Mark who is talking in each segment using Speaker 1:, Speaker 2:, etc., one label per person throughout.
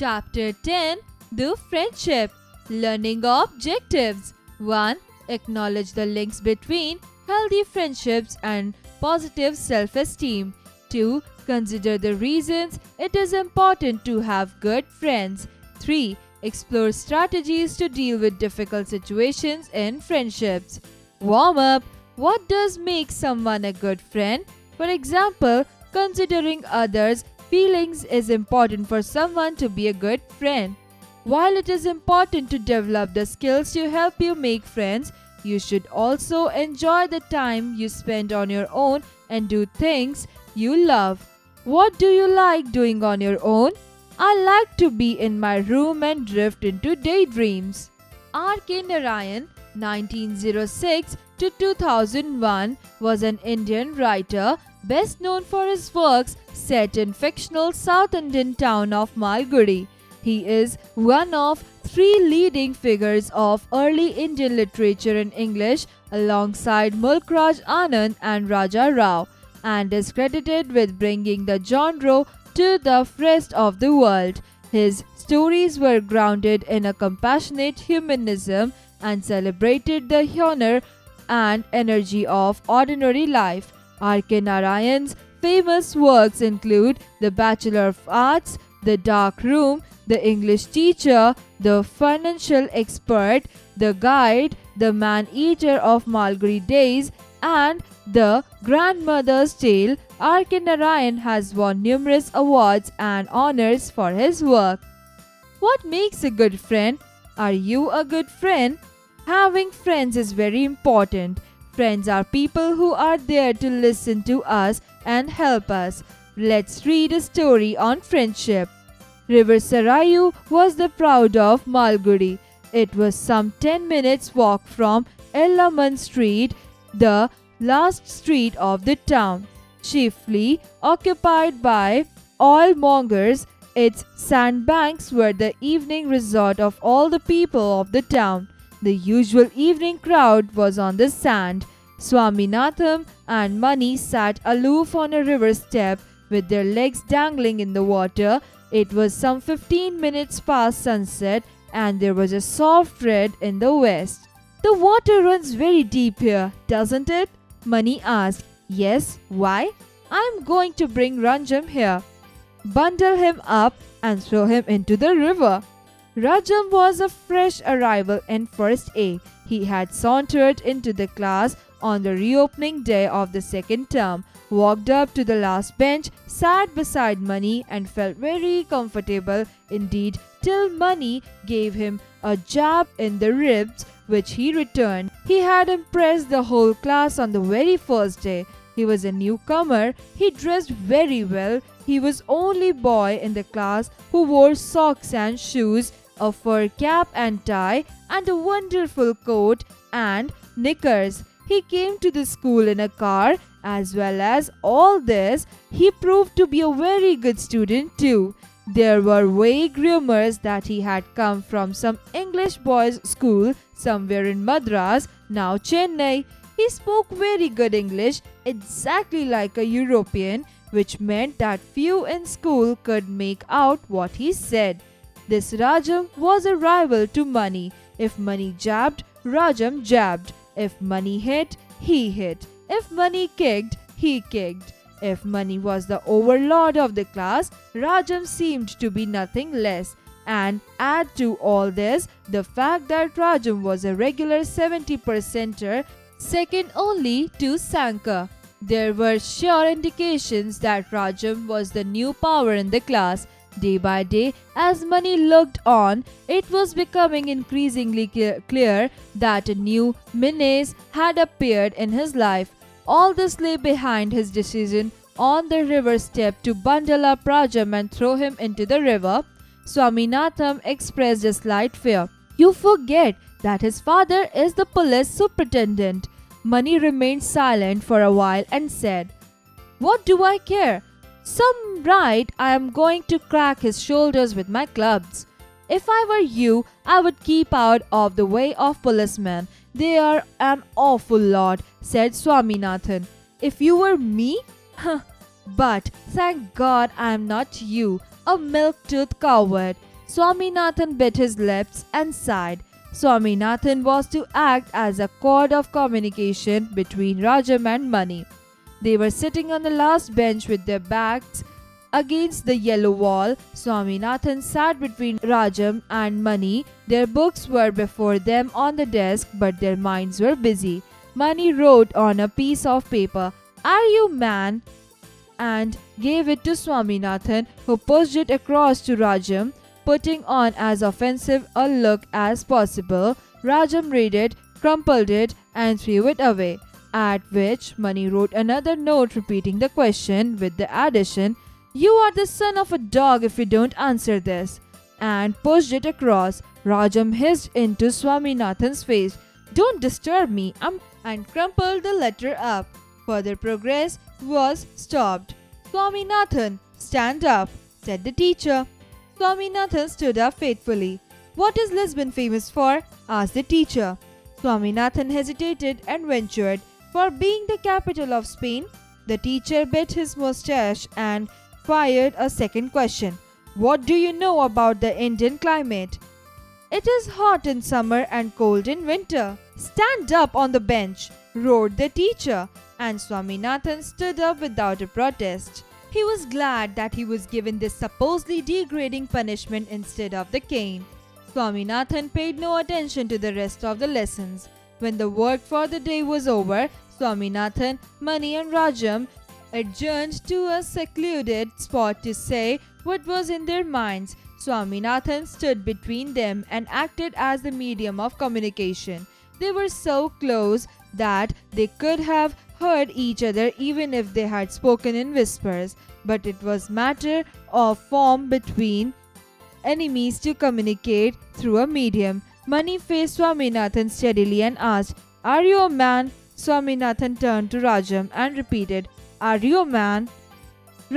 Speaker 1: Chapter 10 The Friendship Learning Objectives 1. Acknowledge the links between healthy friendships and positive self-esteem. 2. Consider the reasons it is important to have good friends. 3. Explore strategies to deal with difficult situations in friendships. Warm up. What does make someone a good friend? For example, considering others' feelings is important for someone to be a good friend. While it is important to develop the skills to help you make friends, you should also enjoy the time you spend on your own and do things you love. What do you like doing on your own? I like to be in my room and drift into daydreams. R.K. Narayan, 1906 to 2001, was an Indian writer best known for his works set in fictional South Indian town of Malgudi. He is one of three leading figures of early Indian literature in English alongside Mulk Raj Anand and Raja Rao, and is credited with bringing the genre to the rest of the world. His stories were grounded in a compassionate humanism and celebrated the honor and energy of ordinary life. R.K. Narayan's famous works include The Bachelor of Arts, The Dark Room, The English Teacher, The Financial Expert, The Guide, The Man-Eater of Malgudi Days, and The Grandmother's Tale. R.K. Narayan has won numerous awards and honors for his work. What makes a good friend? Are you a good friend? Having friends is very important. Friends are people who are there to listen to us and help us. Let's read a story on friendship. River Sarayu was the proud of Malgudi. It was some 10 minutes walk from Ellaman Street, the last street of the town. Chiefly occupied by oilmongers, its sandbanks were the evening resort of all the people of the town. The usual evening crowd was on the sand. Swaminatham and Mani sat aloof on a river step with their legs dangling in the water. It was some 15 minutes past sunset and there was a soft red in the west. The water runs very deep here, doesn't it? Mani asked. Yes, why? I am going to bring Ranjam here. Bundle him up and throw him into the river. Rajam was a fresh arrival in First A. He had sauntered into the class on the reopening day of the second term, walked up to the last bench, sat beside Mani and felt very comfortable indeed till Mani gave him a jab in the ribs, which he returned. He had impressed the whole class on the very first day. He was a newcomer. He dressed very well. He was only boy in the class who wore socks and shoes, a fur cap and tie, and a wonderful coat and knickers. He came to the school in a car. As well as all this, he proved to be a very good student too. There were vague rumors that he had come from some English boys' school somewhere in Madras, now Chennai. He spoke very good English, exactly like a European, which meant that few in school could make out what he said. This Rajam was a rival to Mani. If Mani jabbed, Rajam jabbed. If Mani hit, he hit. If Mani kicked, he kicked. If Mani was the overlord of the class, Rajam seemed to be nothing less. And add to all this the fact that Rajam was a regular 70%er, second only to Sankar. There were sure indications that Rajam was the new power in the class. Day by day, as Mani looked on, it was becoming increasingly clear that a new menace had appeared in his life. All this lay behind his decision on the river step to bundle up Rajam and throw him into the river. Swaminatham expressed a slight fear. You forget that his father is the police superintendent. Mani remained silent for a while and said, What do I care? Some night I am going to crack his shoulders with my clubs. If I were you, I would keep out of the way of policemen. They are an awful lot, said Swaminathan. If you were me? But thank God I am not you, a milk-toothed coward. Swaminathan bit his lips and sighed. Swaminathan was to act as a cord of communication between Rajam and Mani. They were sitting on the last bench with their backs against the yellow wall. Swaminathan sat between Rajam and Mani. Their books were before them on the desk, but their minds were busy. Mani wrote on a piece of paper, "Are you man?" and gave it to Swaminathan, who pushed it across to Rajam, putting on as offensive a look as possible. Rajam read it, crumpled it, and threw it away. At which Mani wrote another note repeating the question with the addition, "You are the son of a dog if you don't answer this," and pushed it across. Rajam hissed into Swaminathan's face, "Don't disturb me," and crumpled the letter up. Further progress was stopped. "Swaminathan, stand up," said the teacher. Swaminathan stood up faithfully. "What is Lisbon famous for?" asked the teacher. Swaminathan hesitated and ventured, "For being the capital of Spain." The teacher bit his moustache and fired a second question. "What do you know about the Indian climate?" "It is hot in summer and cold in winter." "Stand up on the bench," roared the teacher, and Swaminathan stood up without a protest. He was glad that he was given this supposedly degrading punishment instead of the cane. Swaminathan paid no attention to the rest of the lessons. When the work for the day was over, Swaminathan, Mani and Rajam adjourned to a secluded spot to say what was in their minds. Swaminathan stood between them and acted as the medium of communication. They were so close that they could have heard each other even if they had spoken in whispers, but it was matter of form between enemies to communicate through a medium. Mani faced Swaminathan steadily and asked, "Are you a man?" Swaminathan turned to Rajam and repeated, "Are you a man?"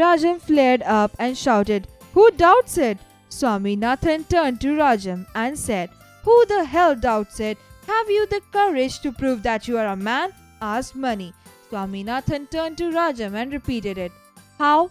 Speaker 1: Rajam flared up and shouted, "Who doubts it?" Swaminathan turned to Rajam and said, "Who the hell doubts it? Have you the courage to prove that you are a man?" asked Mani. Swaminathan turned to Rajam and repeated it. How?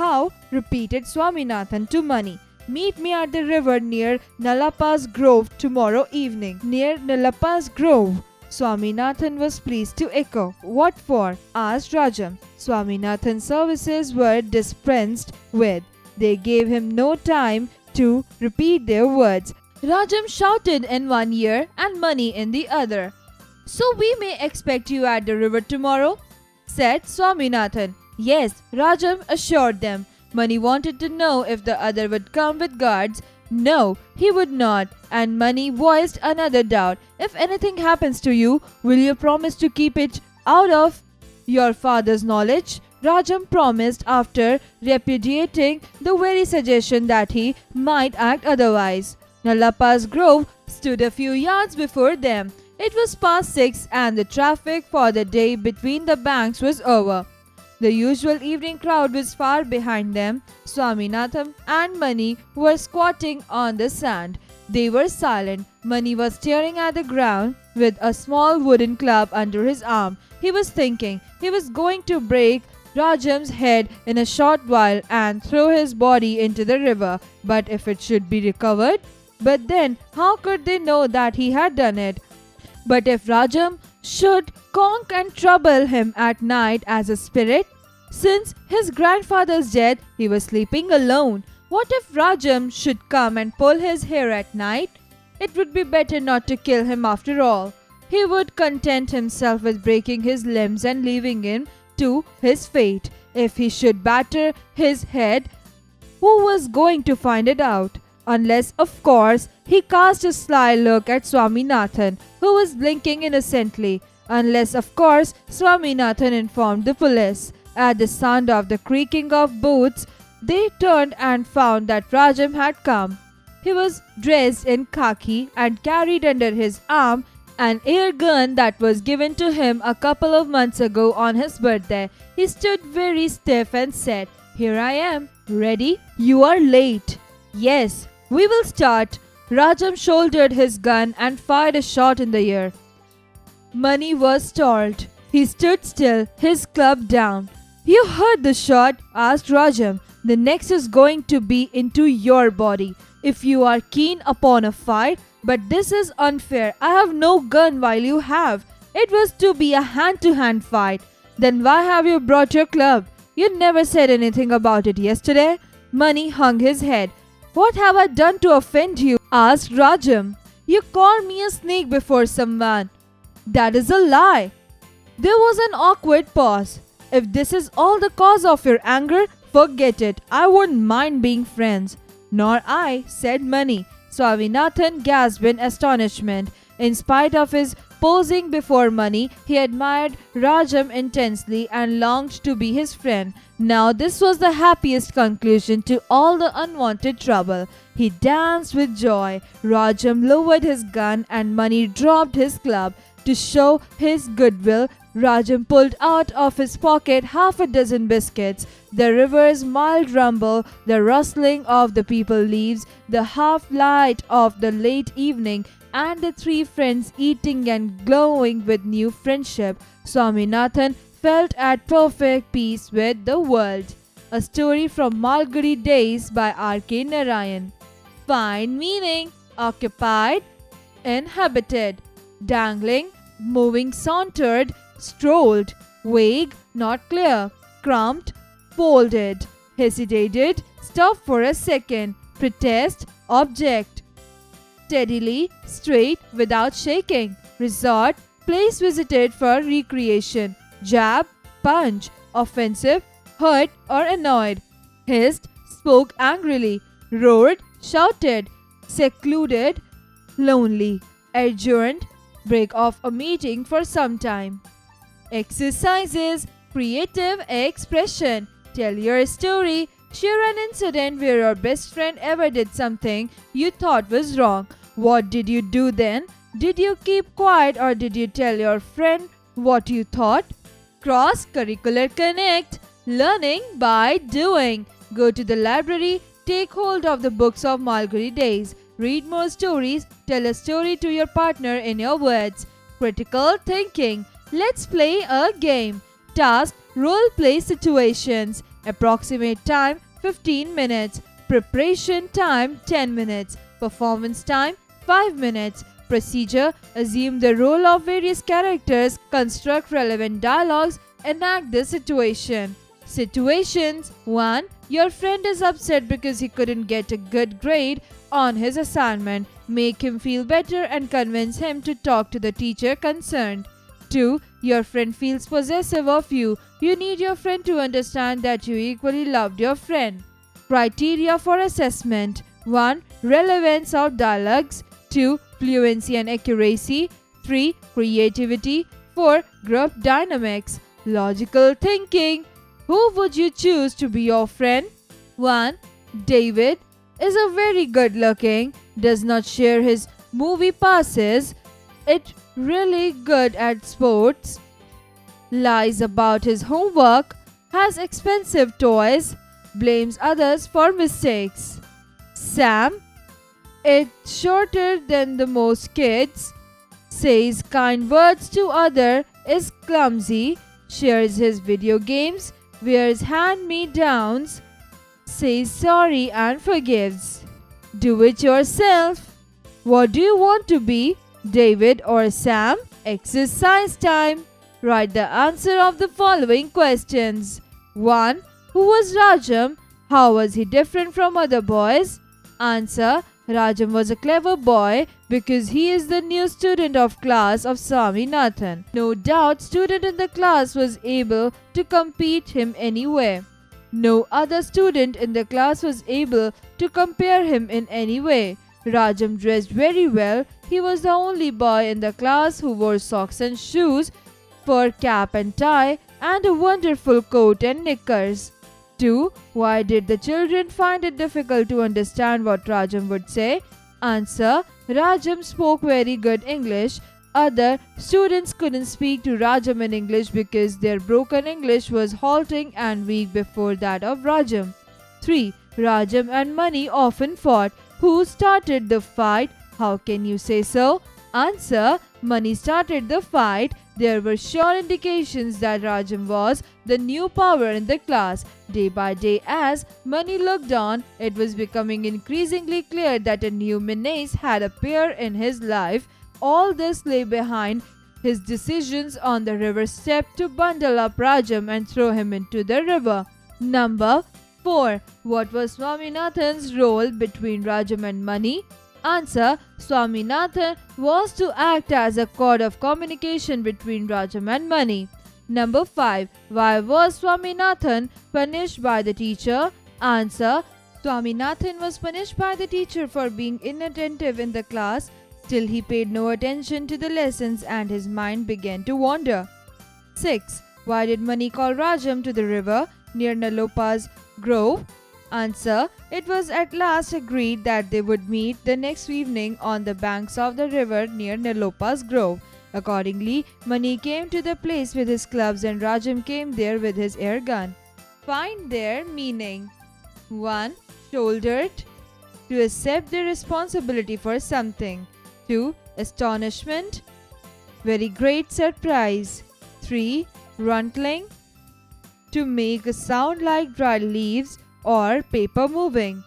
Speaker 1: How? Repeated Swaminathan to Mani. "Meet me at the river near Nalapa's Grove tomorrow evening." "Near Nalapa's Grove?" Swaminathan was pleased to echo. "What for?" asked Rajam. Swaminathan's services were dispensed with. They gave him no time to repeat their words. Rajam shouted in one ear and Mani in the other. "So we may expect you at the river tomorrow?" said Swaminathan. Yes, Rajam assured them. Mani wanted to know if the other would come with guards. No, he would not, and Mani voiced another doubt. "If anything happens to you, will you promise to keep it out of your father's knowledge?" Rajam promised after repudiating the very suggestion that he might act otherwise. Nalapa's Grove stood a few yards before them. It was past 6 and the traffic for the day between the banks was over. The usual evening crowd was far behind them. Swaminathan and Mani were squatting on the sand. They were silent. Mani was staring at the ground with a small wooden club under his arm. He was thinking. He was going to break Rajam's head in a short while and throw his body into the river. But if it should be recovered? But then, how could they know that he had done it? But if Rajam should conk and trouble him at night as a spirit? Since his grandfather's death, he was sleeping alone. What if Rajam should come and pull his hair at night? It would be better not to kill him after all. He would content himself with breaking his limbs and leaving him to his fate. If he should batter his head, who was going to find it out? Unless, of course, he cast a sly look at Swaminathan, who was blinking innocently. Unless, of course, Swaminathan informed the police. At the sound of the creaking of boots, they turned and found that Rajam had come. He was dressed in khaki and carried under his arm an air gun that was given to him a couple of months ago on his birthday. He stood very stiff and said, "Here I am. Ready? You are late." "Yes, we will start." Rajam shouldered his gun and fired a shot in the air. Mani was stalled. He stood still, his club down. "You heard the shot?" asked Rajam. "The next is going to be into your body. If you are keen upon a fight, but this is unfair. I have no gun while you have. It was to be a hand-to-hand fight. Then why have you brought your club? You never said anything about it yesterday. Mani hung his head. What have I done to offend you? Asked Rajam. You called me a snake before someone. That is a lie. There was an awkward pause. If this is all the cause of your anger, forget it. I wouldn't mind being friends. Nor I, said Mani. Swaminathan gasped in astonishment. In spite of his posing before Mani, he admired Rajam intensely and longed to be his friend. Now this was the happiest conclusion to all the unwanted trouble. He danced with joy. Rajam lowered his gun and Mani dropped his club. To show his goodwill, Rajam pulled out of his pocket half a dozen biscuits. The river's mild rumble, the rustling of the peepal leaves, the half-light of the late evening, and the three friends eating and glowing with new friendship. Swaminathan felt at perfect peace with the world. A story from Malgudi Days by R.K. Narayan. Find meaning. Occupied, inhabited, dangling, moving, sauntered, strolled, vague, not clear, crumped, folded, hesitated, stopped for a second, protest, object, steadily, straight, without shaking, resort, place visited for recreation, jab, punch, offensive, hurt or annoyed, hissed, spoke angrily, roared, shouted, secluded, lonely, adjourned, break off a meeting for some time. Exercises. Creative expression. Tell your story. Share an incident where your best friend ever did something you thought was wrong. What did you do then? Did you keep quiet or did you tell your friend what you thought? Cross-curricular connect. Learning by doing. Go to the library. Take hold of the books of Malgudi Days. Read more stories. Tell a story to your partner in your words. Critical thinking. Let's play a game. Task. Role play situations. Approximate time 15 minutes. Preparation time 10 minutes. Performance time 5 minutes. Procedure. Assume the role of various characters. Construct relevant dialogues. Enact the situation. Situations. 1. Your friend is upset because he couldn't get a good grade on his assignment. Make him feel better and convince him to talk to the teacher concerned. 2. Your friend feels possessive of you. You need your friend to understand that you equally loved your friend. Criteria for assessment. 1. Relevance of dialogues. 2. Fluency and accuracy. 3. Creativity. 4. Group dynamics. Logical thinking. Who would you choose to be your friend? 1. David is a very good looking, does not share his movie passes, it really good at sports, lies about his homework, has expensive toys, blames others for mistakes. Sam, it's shorter than the most kids, says kind words to other, is clumsy, shares his video games, wears hand-me-downs, says sorry and forgives. Do it yourself. What do you want to be, David or Sam? Exercise time. Write the answer of the following questions. 1. Who was Rajam? How was he different from other boys? Answer. Rajam was a clever boy because he is the new student of class of Swaminathan. No doubt student in the class was able to compete him anywhere. No other student in the class was able to compare him in any way. Rajam dressed very well. He was the only boy in the class who wore socks and shoes, fur cap and tie, and a wonderful coat and knickers. 2. Why did the children find it difficult to understand what Rajam would say? Answer. Rajam spoke very good English. Other students couldn't speak to Rajam in English because their broken English was halting and weak before that of Rajam. 3. Rajam and Mani often fought. Who started the fight? How can you say so? Answer. Mani started the fight There were sure indications that Rajam was the new power in the class. Day by day, as Mani looked on, it was becoming increasingly clear that a new menace had appeared in his life. All this lay behind his decisions on the river step to bundle up Rajam and throw him into the river. Number 4. What was Swaminathan's role between Rajam and Mani? Answer. Swaminathan was to act as a cord of communication between Rajam and Mani. Number 5. Why was Swaminathan punished by the teacher? Answer. Swaminathan was punished by the teacher for being inattentive in the class. Still, he paid no attention to the lessons and his mind began to wander. 6. Why did Mani call Rajam to the river near Nalopa's grove? Answer. It was at last agreed that they would meet the next evening on the banks of the river near Nalopa's grove. Accordingly, Mani came to the place with his clubs and Rajam came there with his air gun. Find their meaning. 1. Shouldered. To accept the responsibility for something. 2. Astonishment. Very great surprise. 3. Runtling. To make a sound like dry leaves or paper moving.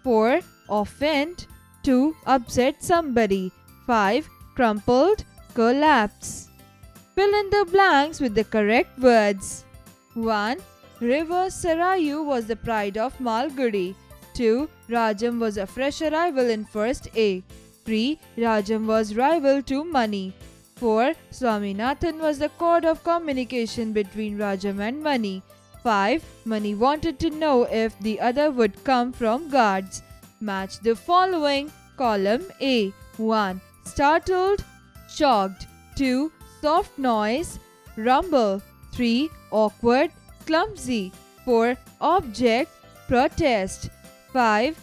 Speaker 1: 4. Offend. To upset somebody. 5. Crumpled. Collapse. Fill in the blanks with the correct words. 1. River Sarayu was the pride of Malgudi. 2. Rajam was a fresh arrival in first A. 3. Rajam was rival to Mani. 4. Swaminathan was the cord of communication between Rajam and Mani. 5. Mani wanted to know if the other would come from guards. Match the following. Column A. 1. Startled, shocked. 2. Soft noise, rumble. 3. Awkward, clumsy. 4. Object, protest. 5.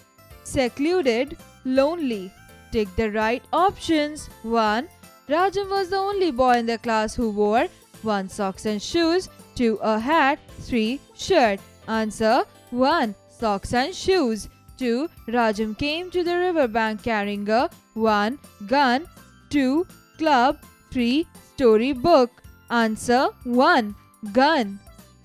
Speaker 1: Secluded, lonely. Take the right options. 1. Rajam was the only boy in the class who wore 1. Socks and shoes. 2. A hat. 3. Shirt. Answer. 1. Socks and shoes. 2. Rajam came to the riverbank carrying a 1. Gun. 2. Club. 3. Storybook. Answer. 1. Gun.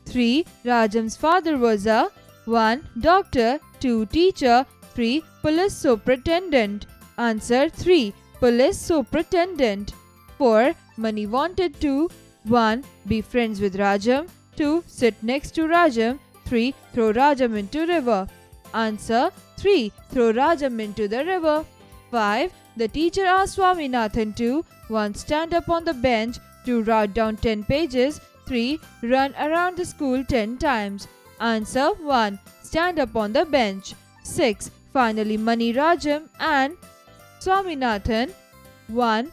Speaker 1: 3. Rajam's father was a 1. Doctor. 2. Teacher. 3. Police superintendent. Answer. 3. Police superintendent. 4. Mani wanted to 1. Be friends with Rajam. 2. Sit next to Rajam. 3. Throw Rajam into river. Answer. 3. Throw Rajam into the river. 5. The teacher asked Swaminathan to 1. Stand up on the bench. 2. Write down 10 pages. 3. Run around the school 10 times. Answer. 1. Stand up on the bench. 6. Finally, Mani, Rajam and Swaminathan 1.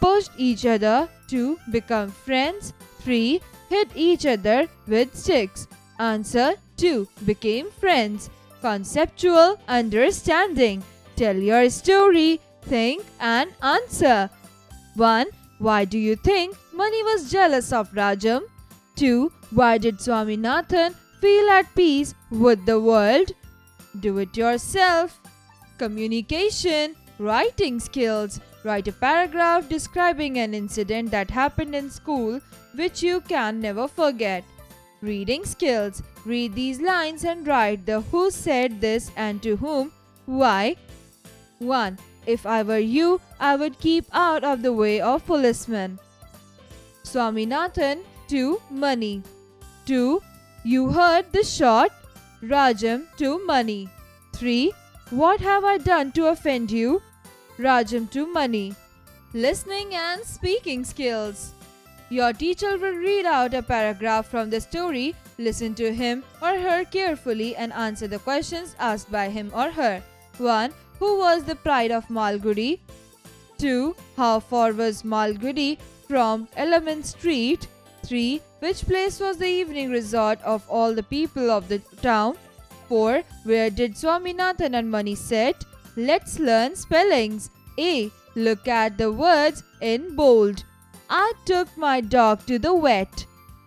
Speaker 1: Pushed each other to become friends. 3. Hit each other with sticks. Answer. 2. Became friends. Conceptual understanding. Tell your story. Think and answer. 1. Why do you think Mani was jealous of Rajam? 2. Why did Swaminathan feel at peace with the world? Do it yourself. Communication. Writing skills. Write a paragraph describing an incident that happened in school which you can never forget. Reading skills. Read these lines and write the who said this and to whom. Why? 1. If I were you, I would keep out of the way of policemen. Swaminathan to Mani. 2. You heard the shot. Rajam to Mani. 3. What have I done to offend you? Rajam to Mani. Listening and speaking skills. Your teacher will read out a paragraph from the story. Listen to him or her carefully and answer the questions asked by him or her. 1. Who was the pride of Malgudi? 2. How far was Malgudi from Element Street? 3. Which place was the evening resort of all the people of the town? 4. Where did Swaminathan and Mani sit? Let's learn spellings. A. Look at the words in bold. I took my dog to the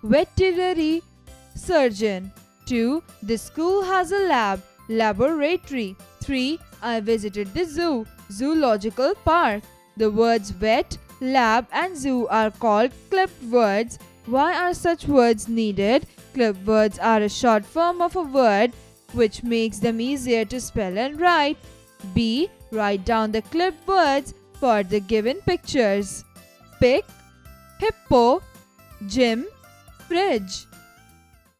Speaker 1: veterinary surgeon. 2. The school has a laboratory. 3. I visited the zoological park. The words vet lab, and zoo are called clipped words. Why are such words needed? Clipped words are a short form of a word which makes them easier to spell and write. B. Write down the clipped words for the given pictures. Pick, hippo, gym, fridge.